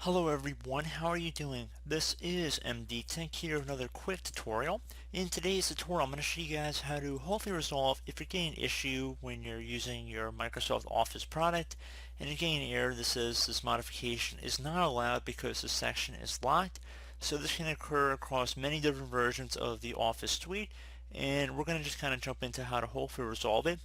Hello everyone, how are you doing? This is MD Tech here with another quick tutorial. In today's tutorial, I'm going to show you guys how to hopefully resolve if you're getting an issue when you're using your Microsoft Office product and you're getting an error that says this modification is not allowed because this section is locked. So this can occur across many different versions of the Office suite, and we're going to just kind of jump into how to hopefully resolve it.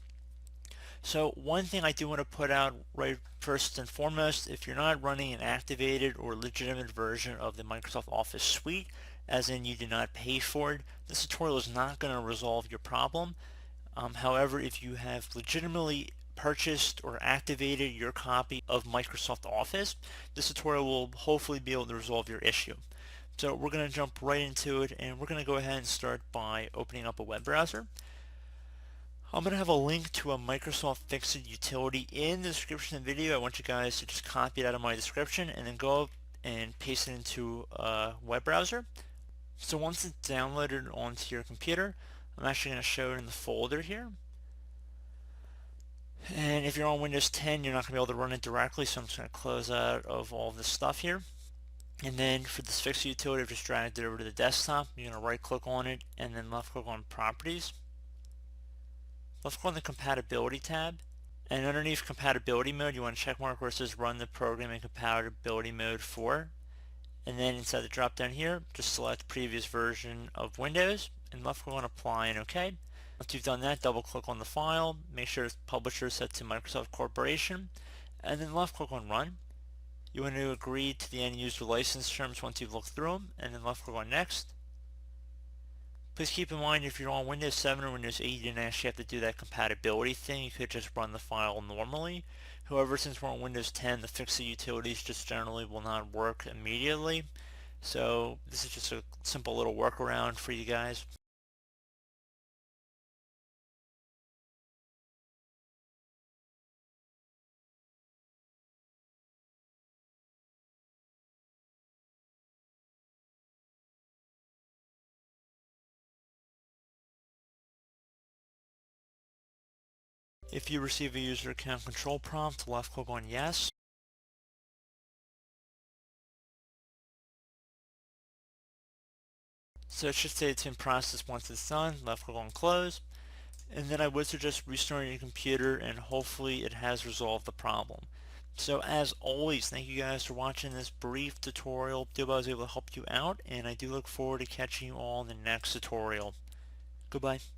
So one thing I do want to put out right first and foremost, if you're not running an activated or legitimate version of the Microsoft Office suite, as in you did not pay for it, this tutorial is not going to resolve your problem. However, if you have legitimately purchased or activated your copy of Microsoft Office, this tutorial will hopefully be able to resolve your issue. So we're going to jump right into it, and we're going to go ahead and start by opening up a web browser. I'm going to have a link to a Microsoft Fixit utility in the description of the video. I want you guys to just copy it out of my description and then go up and paste it into a web browser. So once it's downloaded onto your computer, I'm actually going to show it in the folder here. And if you're on Windows 10, you're not going to be able to run it directly, so I'm just going to close out of all this stuff here. And then for this Fixit utility, I've just dragged it over to the desktop. You're going to right click on it and then left click on Properties. Let's go on the Compatibility tab, and underneath Compatibility Mode you want to check mark where it says Run the Program in Compatibility Mode 4, and then inside the drop down here just select Previous Version of Windows and left click on Apply and OK. Once you've done that, double click on the file, make sure its publisher is set to Microsoft Corporation, and then left click on Run. You want to agree to the end user license terms once you've looked through them, and then left click on Next. Please keep in mind if you're on Windows 7 or Windows 8, you didn't actually have to do that compatibility thing. You could just run the file normally. However, since we're on Windows 10, the Fixit utilities just generally will not work immediately. So this is just a simple little workaround for you guys. If you receive a user account control prompt, left click on Yes. So it should say it's in process once it's done, left click on Close. And then I would suggest restarting your computer, and hopefully it has resolved the problem. So as always, thank you guys for watching this brief tutorial. I hope I was able to help you out, and I do look forward to catching you all in the next tutorial. Goodbye.